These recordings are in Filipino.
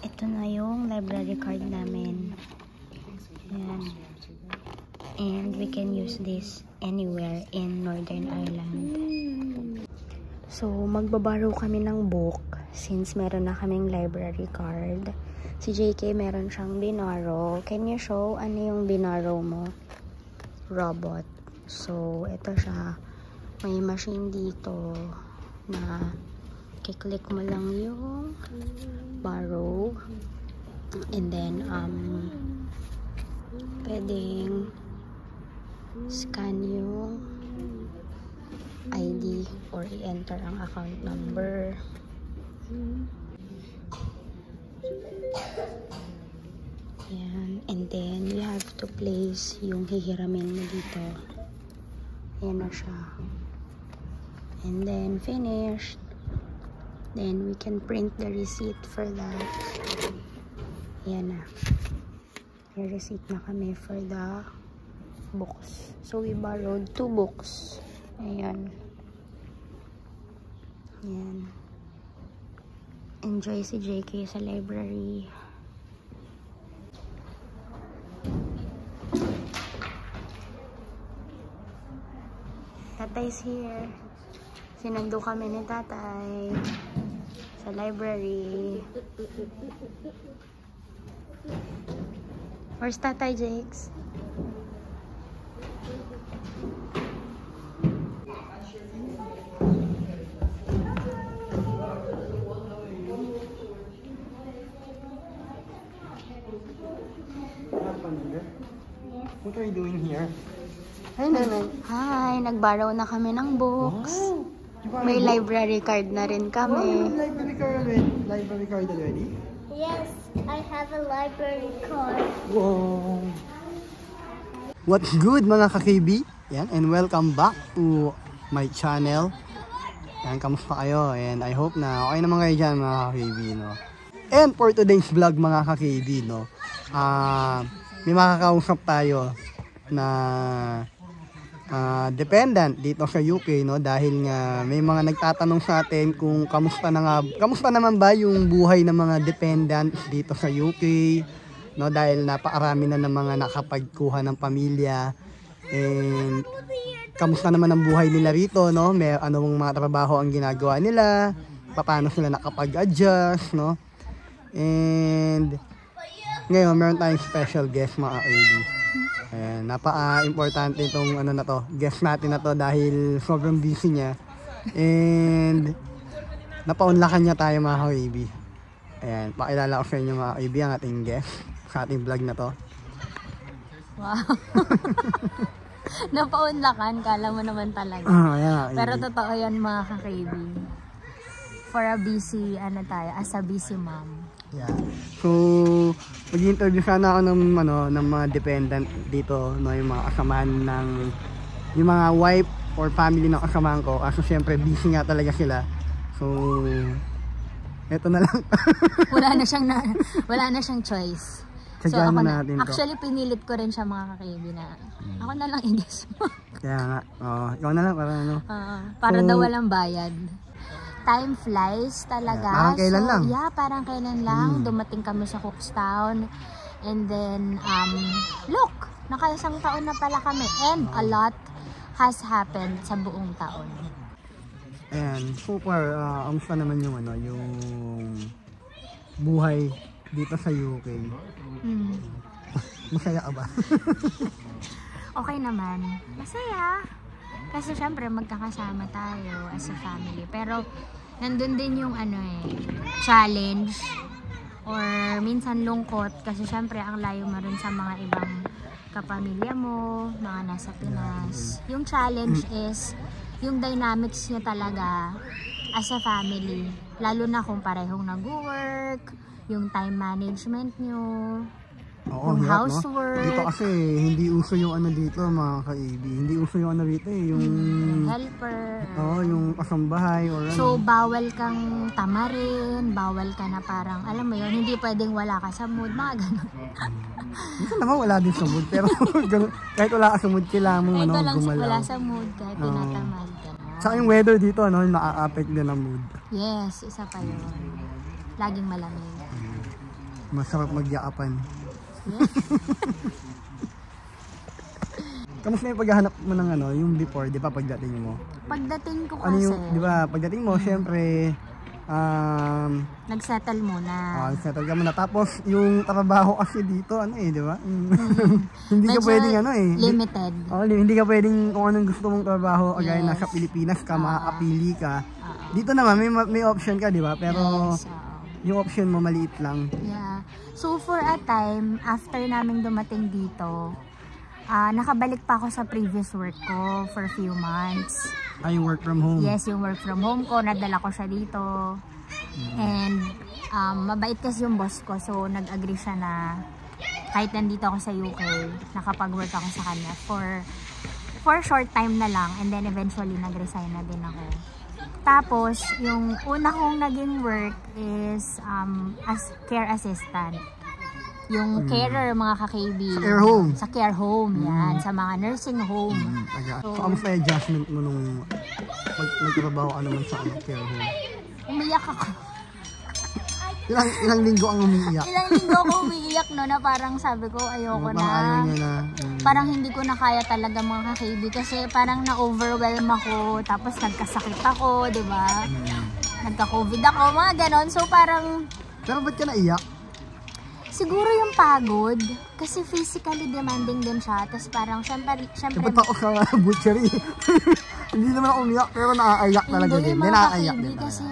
Ito na yung library card namin. Ayan. And we can use this anywhere in Northern Ireland. So, magbaborrow kami ng book since meron na kaming library card. Si JK meron siyang binaro. Can you show ano yung binaro mo? Robot. So, ito siya. May machine dito na kiklik mo lang yung borrow. And then, pwedeng scan yung ID or i-enter ang account number. Ayan. And then, you have to place yung hihiramin mo dito. Ayan na siya. And then, finished. Then, we can print the receipt for that. Ayan na. May receipt na kami for the books. So, we borrowed 2 books. Ayan. Ayan. Enjoy si JK sa library. Tatay's here. Sinando kami ni tatay sa library. Where's Tatay Jakes? What are you doing here? Hi, Nanay. Hi, nagborrow na kami ng books. Wow. May library card na rin kami. Library card already? Yes, I have a library card. Wow. What's good mga ka-KB? Yan, and welcome back to my channel. Yan, kamusta kayo? And I hope na okay naman kayo dyan mga ka-KB, no? And for today's vlog mga ka-KB, no? May makakausap tayo na dependent dito sa UK, no, dahil nga may mga nagtatanong sa atin kung kamusta naman ba yung buhay ng mga dependents dito sa UK, no, dahil napakarami na ng mga nakapagkuha ng pamilya, and kamusta naman ang buhay nila rito, no, may anong mga trabaho ang ginagawa nila, paano sila nakapag-adjust, no. And ngayon meron tayong special guest mga lady. Ayan, napaka-importante itong ano na to, guest natin na to dahil sobrang busy niya. And napaunlakan niya tayo mga ka-baby. Ayan, pakilala ko sa inyo mga ka-baby ang ating guest sa ating vlog na to. Wow. Napaunlakan, kala mo naman talaga. Ayan, Pero totoo yan mga ka-baby. For a busy, as a busy mom. Yeah. So, mag-interview sana ako ng mga dependent dito, no, yung mga kasamahan yung mga wife or family ng kasamahan ko. Kasi syempre busy nga talaga sila. So, eto na lang. wala na siyang choice. So ako actually pinilit ko rin siya mga kakaibi na ako na lang i-guess mo. Kaya nga, ikaw na lang para ano. Para daw walang bayad. Time flies talaga. Parang kailan lang. Yeah, parang kailan lang. Dumating kami sa Cookstown. And then, look, nakaisang taon na pala kami. And a lot has happened sa buong taon. Ayan, super, kamusta naman yung yung buhay dito sa UK? Masaya ka ba? Okay naman. Masaya. Kasi syempre magkakasama tayo as a family. Pero nandun din yung challenge or minsan lungkot kasi syempre ang layo mo rin sa mga ibang kapamilya mo, mga nasa Pinas. Yung challenge is yung dynamics niya talaga as a family. Lalo na kung parehong nag-work, yung time management nyo, Oo, yung hirap, housework. No? Dito kasi hindi uso yung dito mga ka-AB. Hindi uso yung dito yung helper. Oo, yung kasambahay or So bawal kang tamarin, bawal ka na parang alam mo yun, hindi pwedeng wala ka sa mood, mga ganun. Minsan naman wala din sa mood, pero kahit wala ka sa mood, kailangan mong gumalaw. Wala sa mood kahit tinatamad ka na. Sa yung weather dito, nakaka-affect din ang mood. Yes, isa pa yun. Laging malamig. Masarap magyakapan. Kamusta yung paghahanap mo ng ano, yung before, di ba, pagdating mo? Pagdating ko Ano kasi, yung, di ba, pagdating mo, syempre, nagsettle muna. settle ka muna. Tapos, yung trabaho kasi dito, ano eh, di ba? Hindi ka Medyo pwedeng ano eh. limited. Hindi ka pwedeng kung anong gusto mong trabaho, kagaya Yes. nasa Pilipinas ka, makakapili ka. Dito naman, may option ka, di ba? Pero, Yes, yung option mo, maliit lang. yeah. So, for a time, after namin dumating dito, nakabalik pa ako sa previous work ko for a few months. Ay, work from home. Yes, yung work from home ko, nadala ko siya dito. And mabait kasi yung boss ko, so nag-agree siya na kahit nandito ako sa UK, nakapag-work ako sa kanya for short time na lang, and then eventually nag-resign na din ako. Tapos, yung una kong naging work is as care assistant. Yung carer, mga ka-KB. Sa care home. Sa care home, yan. Sa mga nursing home. So, kamusta yung adjustment mo nung nagtrabaho ka naman sa care home? Umiyak ako. Ilang linggo ang umiiyak? Ilang linggo ako umiiyak, no, na parang sabi ko, ayoko na. Ayaw niya na. Parang hindi ko na kaya talaga, mga ka-KB, kasi parang na-overwhelm ako, tapos nagkasakit ako, di ba? Nagka-COVID ako, mga ganon. So parang... Pero ba't ka naiyak? Siguro yung pagod, kasi physically demanding din siya. Tapos parang, syempre Dapat ako sa butchery. Hindi naman ako umiyak, pero nakakaiyak talaga din. Hindi, nakakaiyak din. Kasi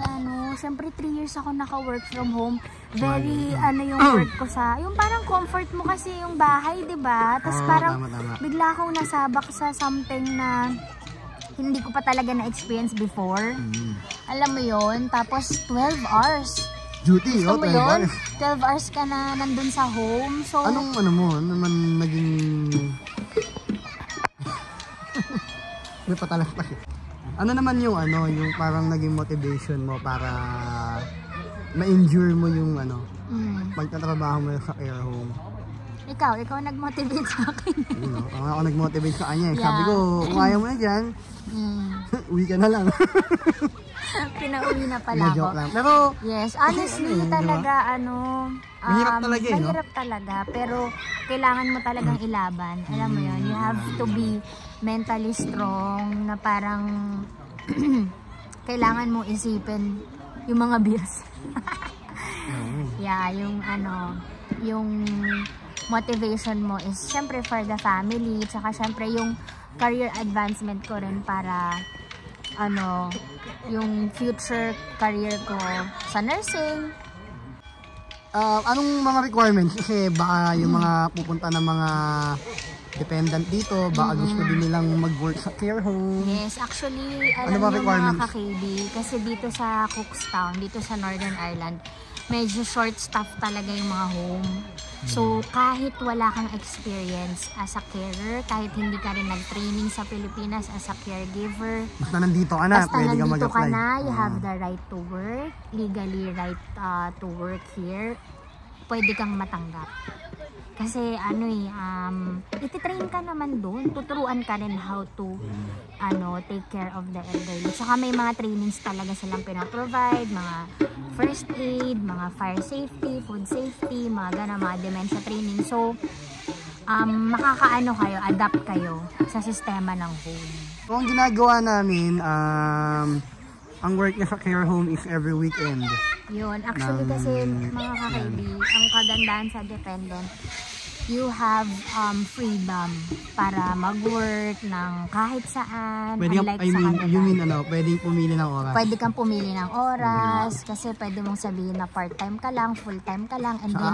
syempre 3 years ako naka-work from home. Very, yung work ko sa, yung parang comfort mo kasi yung bahay, di ba? Tapos parang, tama. bigla akong nasabak sa something na hindi ko pa talaga na-experience before. Alam mo yon. Tapos 12 hours. Duty, Gusto mo 12 yun? hours. 12 hours ka na nandun sa home. So, Anong ano mo? Ano naman naging... May patalas-tas eh. Ano naman yung ano, yung parang naging motivation mo para ma-endure mo yung ano, pagtatrabaho mo sa care home? ikaw nag-motivate sa akin. Ako nag-motivate sa kanya eh. Sabi ko, kung ayaw mo na dyan, uwi ka na lang. Pinauwi na pala ako. Joke lang. Pero, yes, honestly, talaga, mahirap talaga eh, no? mahirap talaga, pero kailangan mo talagang ilaban. Alam mo yun, you have to be mentally strong, na parang kailangan mo isipin yung mga bills. Yeah, yung motivation mo is syempre for the family, tsaka syempre yung career advancement ko rin para yung future career ko sa nursing. Anong mga requirements? Kasi baka yung mga pupunta ng mga dependent dito, baka gusto din nilang mag-work sa care home. Yes, actually, alam ba niyo mga requirements? ka-KB, kasi dito sa Cookstown, dito sa Northern Ireland, medyo short staff talaga yung mga home. So, kahit wala kang experience as a carer, kahit hindi ka rin nag-training sa Pilipinas as a caregiver, Basta nandito ka na, basta pwede ka nandito ka mag-apply. na, you have the right to work, legally right to work here, pwede kang matanggap. Kasi ititrain ka naman doon, tuturuan ka rin how to take care of the elderly. Saka may mga trainings talaga silang pinaprovide, mga first aid, mga fire safety, food safety, mga gana, mga dementia training. So, adapt kayo sa sistema ng home. So, ang ginagawa namin, ang work niya sa care home is every weekend. Yun, actually kasi mga kakaibi, ang kagandahan sa dependent, you have freedom para mag-work ng kahit saan, unlike sa kanila. Pwedeng pumili ng oras. Pwede kang pumili ng oras, kasi pwede mong sabihin na part-time ka lang, full-time ka lang, and Sa then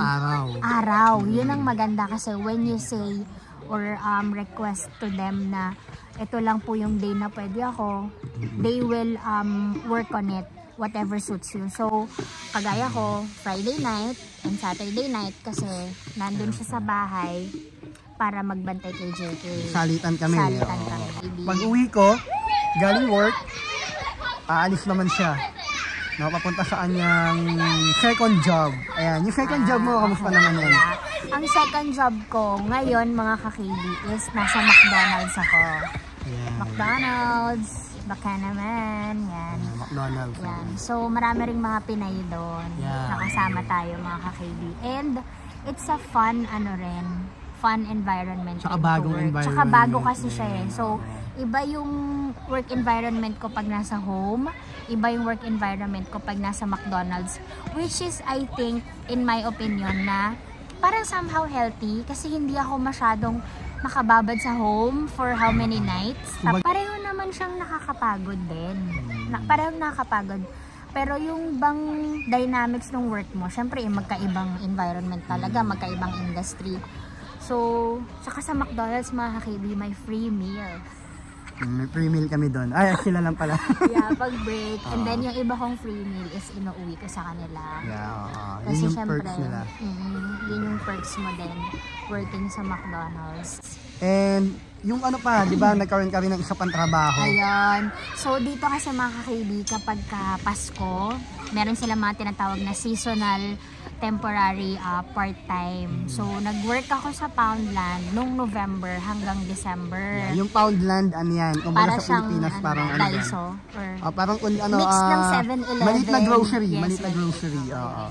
araw. Yun ang maganda kasi when you say or request to them na ito lang po yung day na pwede ako, they will work on it, whatever suits you. So, kagaya ko, Friday night and Saturday night kasi nandun siya sa bahay para magbantay kay JK. Salitan kami. Salitan kami. Pag uwi ko, galing work, aalis naman siya. Papunta sa kanyang second job. Ayan, yung second job mo, kamusta naman yan? Ang second job ko ngayon, mga ka-KB, is nasa McDonald's ako. Ayan. McDonald's. baka naman. Yan. McDonald's. Yan. So, marami ring mga Pinay doon. Yeah. Nakasama tayo mga ka-KB. And, it's a fun, fun environment. Tsaka to bagong work. environment. Tsaka bago kasi siya eh. So, iba yung work environment ko pag nasa home. Iba yung work environment ko pag nasa McDonald's. Which is, I think, in my opinion, na parang somehow healthy. Kasi hindi ako masyadong makababad sa home for how many nights. Pareho naman siyang nakakapagod din. Pareho nakakapagod. Pero yung bang dynamics ng work mo, syempre magkaibang environment talaga, magkaibang industry. So, saka sa McDonald's mga ka-KB, may free meal. May free meal kami doon. Ay, sila lang pala. Yeah, pag break. And then yung iba kong free meal is inuuwi ko sa kanila. Yeah, Kasi yun yung syempre, perks nila. Yun yung perks mo din working sa McDonald's. And yung ano pa, di ba, nagkaroon ka rin ng isa pang trabaho. Ayun. So, dito kasi mga ka-KB, kapag Pasko, meron sila mga tinatawag na seasonal, temporary, part-time. So, nag-work ako sa Poundland nung November hanggang December. Yeah, yung Poundland, ano yan? Kung Para sa siyang Pilipinas, parang ano yan? Daiso. Or Parang ano, mix ng 7-Eleven. Malit na grocery. Yes, Malit na grocery. Oo.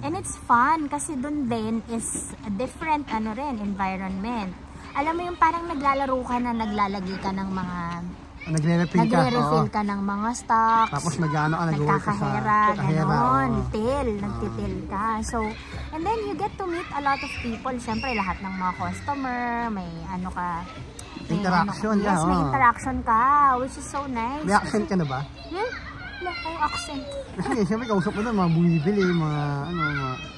And it's fun kasi dun din is a different environment. Alam mo yung parang naglalaro ka na naglalagay ka ng mga nagre-refill ka ng mga stocks. Tapos nag-work ka sa nagkakahera, ganon. oh. Nagtitil ka. So, and then you get to meet a lot of people. Siyempre, lahat ng mga customer, may interaction. Yes, may interaction ka, which is so nice. May accent ka na ba? Wala akong accent. Kasi siyempre kausap mo na mga bumibili, mga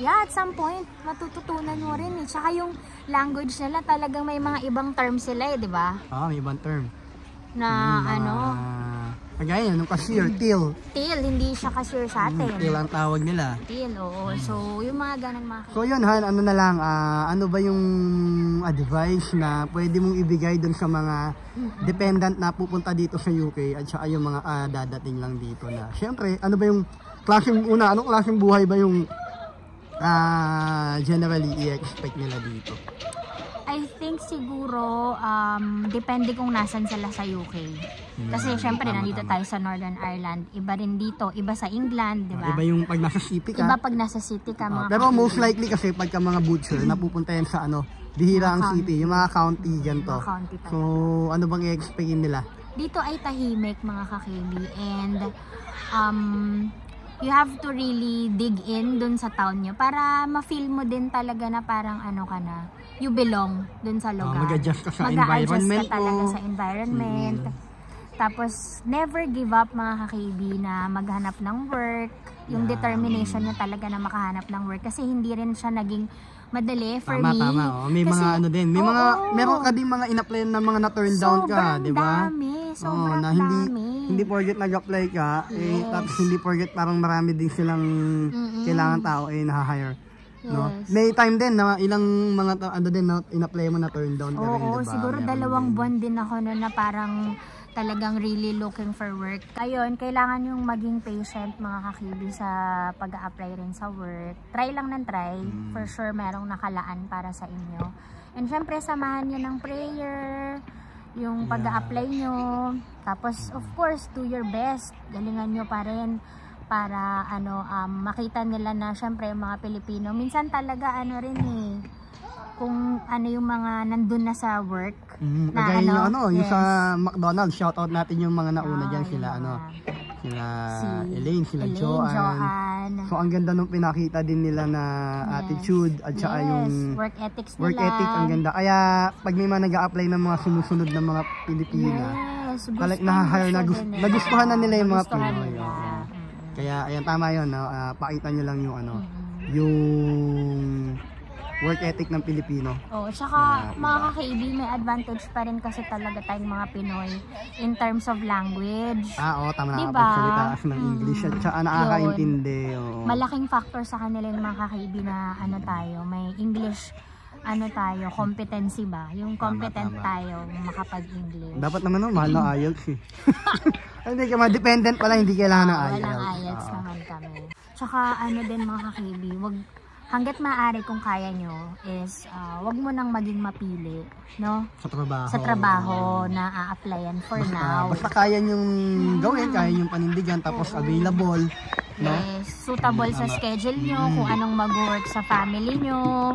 Yeah, at some point, matututunan mo rin eh. Tsaka yung language nila, talagang may mga ibang terms sila eh, di ba? may ibang term. Na Kagaya nung cashier, till. Till, hindi siya cashier sa atin. Till ang tawag nila. Till, oo. So, yung mga ganun mga... So yun Han, ano na lang, ano ba yung advice na pwede mong ibigay dun sa mga dependent na pupunta dito sa UK at saka yung mga dadating lang dito na. Siyempre, ano ba yung anong klaseng buhay ba yung generally i-expect nila dito? I think siguro, depende kung nasan sila sa UK. Kasi syempre, nandito tayo sa Northern Ireland. Iba rin dito, iba sa England, di ba? Iba yung pag nasa city ka. Iba pag nasa city ka, mga pero most likely kasi pagka mga butcher, napupunta yan sa bihira ang city, yung mga county ganito. So, ano bang i-expectin nila? Dito ay tahimik mga ka-KB, and you have to really dig in dun sa town nyo para ma-feel mo din talaga na parang ka na, you belong dun sa lugar. Mag-adjust ka sa Mag-a-adjust environment ka talaga sa environment. Tapos, never give up mga ka-KB na maghanap ng work. Yung determination niya talaga na makahanap ng work. Kasi hindi rin siya naging madali for me. Tama. May kasi, mga din. May meron ka din mga in-apply na mga na-turn down ka, di ba? Sobrang dami. Hindi porket nag-apply ka, tapos hindi porket parang marami din silang kailangan tao na-hire. Yes. No? May time din na ilang mga in-apply mo na turn down ka rin, diba? Siguro 2 buwan din ako na parang talagang really looking for work. Ayun, kailangan yung maging patient mga kakibi sa pag-a-apply rin sa work. Try lang ng try. For sure, merong nakalaan para sa inyo. And syempre, samahan nyo ng prayer, yung pag-a-apply nyo. Tapos, of course, do your best. Galingan nyo pa rin para makita nila na syempre mga Pilipino minsan talaga kung yung mga nandun na sa work na yung sa McDonald's, shoutout natin yung mga nauna diyan, sila sila Elaine, sila Joanne. So ang ganda nung pinakita din nila na attitude at saka yung work ethics nila. Work ethic ang ganda. Kaya pag may mga nag-a-apply ng mga sumusunod na mga Pilipina, nagustuhan na nila yung mga Pinoy. Kaya ayan, tama yun, pakita nyo lang yung yung work ethic ng Pilipino. Tsaka mga ka-KB, may advantage pa rin kasi talaga tayong mga Pinoy in terms of language. Tama, diba? Nakapagsalita ng English at saka nakakaintindi. Malaking factor sa kanila yung mga ka-KB na tayo, may English competency ba? Yung competent tayo makapag-English. Dapat naman mahal na IELTS eh. Hindi ka ma-dependent pala, hindi kailangan ng IELTS. Walang IELTS naman kami. Tsaka din mga ka-KB, hanggat maaari kung kaya nyo is wag mo nang maging mapili, no? Sa trabaho na a-applyan for now. Basta kaya nyong gawin, kaya nyong panindigan, tapos available, no? Yes, suitable sa schedule nyo, kung anong mag-work sa family nyo.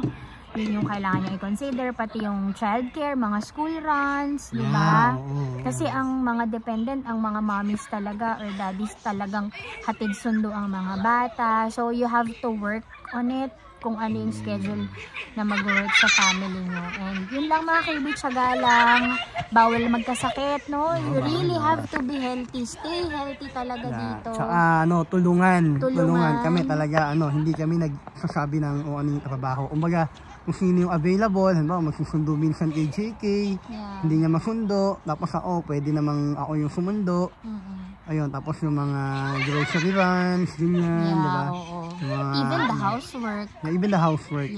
Yun yung kailangan nyo i-consider, pati yung childcare, mga school runs, di ba? Kasi ang mga dependent, ang mga mommies talaga or daddies talagang hatid sundo ang mga bata. So you have to work on it, kung ano yung schedule na mag-work sa family nyo. And yun lang mga kaibig, tsaga lang, bawal magkasakit, no? You really have to be healthy. Stay healthy talaga dito. Tsaka tulungan kami talaga, hindi kami nagsasabi ng ano yung trabaho. Kumbaga, kung sino yung available, magsusundo minsan kay JK, hindi niya masundo, tapos ako, pwede namang ako yung sumundo. Ayun, tapos yung mga grocery runs, ganyan, diba? Even the housework. Even the housework,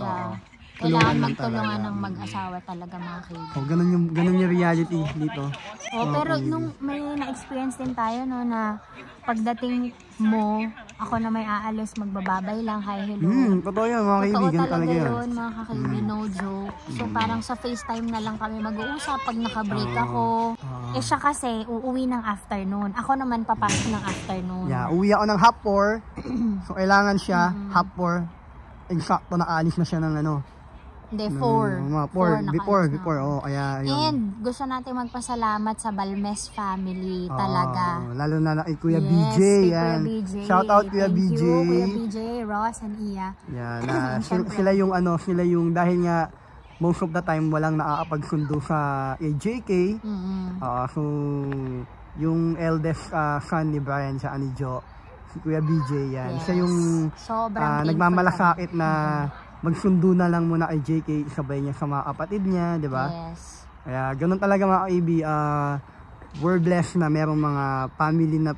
Kailangan magtulungan ng mag-asawa talaga mga kaibigan. Ganun yung reality dito. Pero nung may na-experience din tayo, no, na pagdating mo, ako na may aalis, magbababay lang, hi, hello. Totoo yun, mga kaibigan talaga yun. Mga kakaibigan, no joke. So parang sa FaceTime na lang kami mag-uusap pag naka-break ako. Siya kasi uuwi ng afternoon. Ako naman papasok ng afternoon. Yeah, uwi ako ng 4:30. So kailangan siya 4:30. Eksakto nakaalis na siya ng Hindi, 4. Before. Kaya yun. And gusto natin magpasalamat sa Balmes family talaga. Lalo na kay Kuya BJ. Kay Yan. Kuya BJ. Shout out Kuya BJ. Thank you, Kuya BJ, Ross, and Iya. Yan. Sila yung dahil nga most of the time walang nakakapagsundo sa JK. So yung eldest son ni Brian sa ni Jo, si Kuya BJ yan. Siya yung nagmamalasakit na magsundo na lang muna kay JK, sabay niya sa mga kapatid niya, di ba? Yes. Kaya ganun talaga mga kaibi, we're blessed na merong mga family na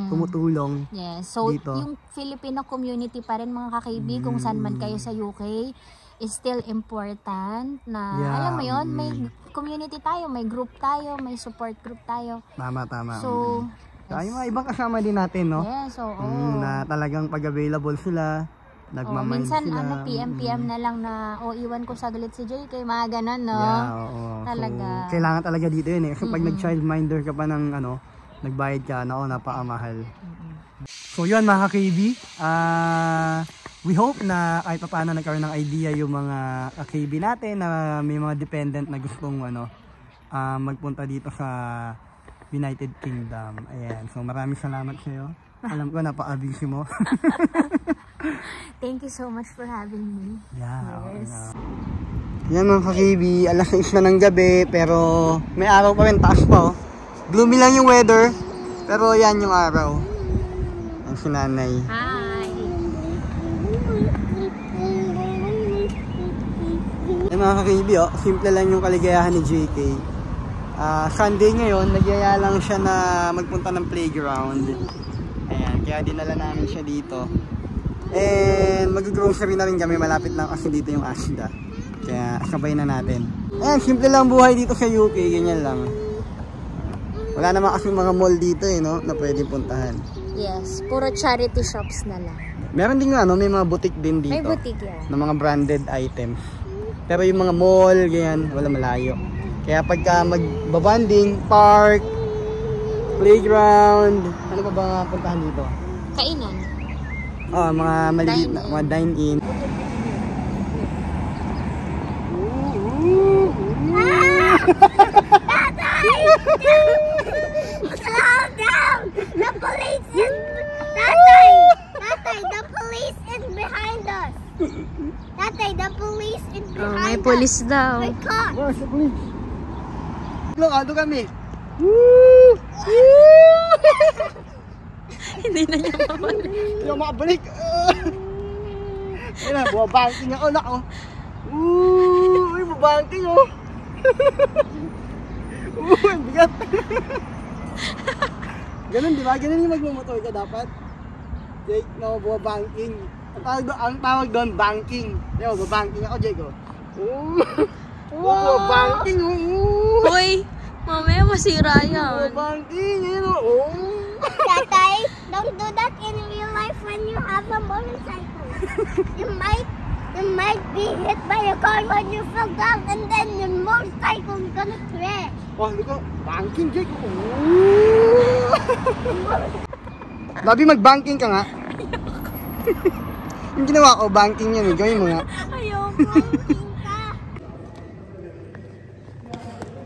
tumutulong. Yes. So dito. yung Filipino community pa rin mga kakaibi, kung saan man kayo sa UK, is still important na alam mo yon, may community tayo, may group tayo, may support group tayo. Tama. So yung mga ibang kasama din natin, no? Yes, na talagang pag-available sila. Nagmamind minsan sila. PM na lang na iwan ko saglit si JK, mga ganun, no? Talaga. So, kailangan talaga dito yun kasi pag nag-childminder ka pa ng nagbayad ka, napakamahal. So yun mga ka-KB, we hope na kahit pa paano nagkaroon ng idea yung mga ka-KB natin na may mga dependent na gustong magpunta dito sa United Kingdom. Ayan, so maraming salamat sa iyo. Alam ko napaka-busy mo. Thank you so much for having me. Yes. Yan mga ka-KB, alas 6 na ng gabi pero may araw pa rin, taas pa. Gloomy lang yung weather pero yan yung araw. Ang si nanay. Hi! Yan mga ka-KB, simple lang yung kaligayahan ni JK. Sunday ngayon, nagyaya lang siya na magpunta ng playground. Ayan, kaya dinala namin siya dito. And mag-grocery na rin kami, malapit lang kasi dito yung Asda. Kaya sabay na natin. Ayan, simple lang buhay dito sa UK, ganyan lang. Wala naman kasi mga mall dito no, na pwedeng puntahan. Yes, puro charity shops na lang. Meron din may mga boutique din dito. May boutique yan. Na mga branded items. Pero yung mga mall, ganyan, wala, malayo. Kaya pagka magbabanding, park, playground, ano pa ba puntahan dito? Kainan. Mga maliit na, mga dine-in. Slow down! The police is... Tatay! The police is behind us! Tatay, the police is behind us! May police daw. My car! Where's the police? Look, ando kami! Woo! Hindi na niya mabalik. Hindi ako makabalik. Ayun na, buwabanking ako na. Uy, buwabanking ang bigat. Ganun, di ba? Ganun yung magmamotor ka dapat. Jake, buwabanking. Ang tawag doon, banking. Diba, buwabanking ako, Jake. Buwabanking. Uy, mamaya masira yan. Buwabanking, yun. Tatay, don't do that in real life when you have a motorcycle. You might be hit by a car when you fell down and then your motorcycle is gonna crash. Wah, ito, banking, Jake. Labi, mag-banking ka nga. Yung ginawa ko, banking yan eh. Gawin mo nga. Ayoko.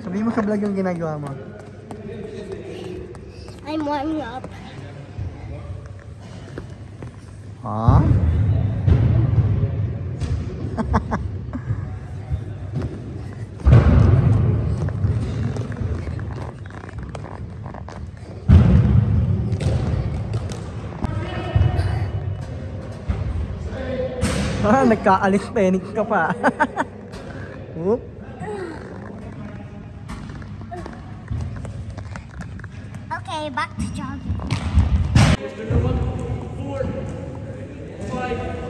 Sabihin mo sa vlog yung ginagawa mo. I'm warming up. Ha? Nagkaalis panic ka pa. Oop. Okay, back to jogging. Mr. Number 4, 5.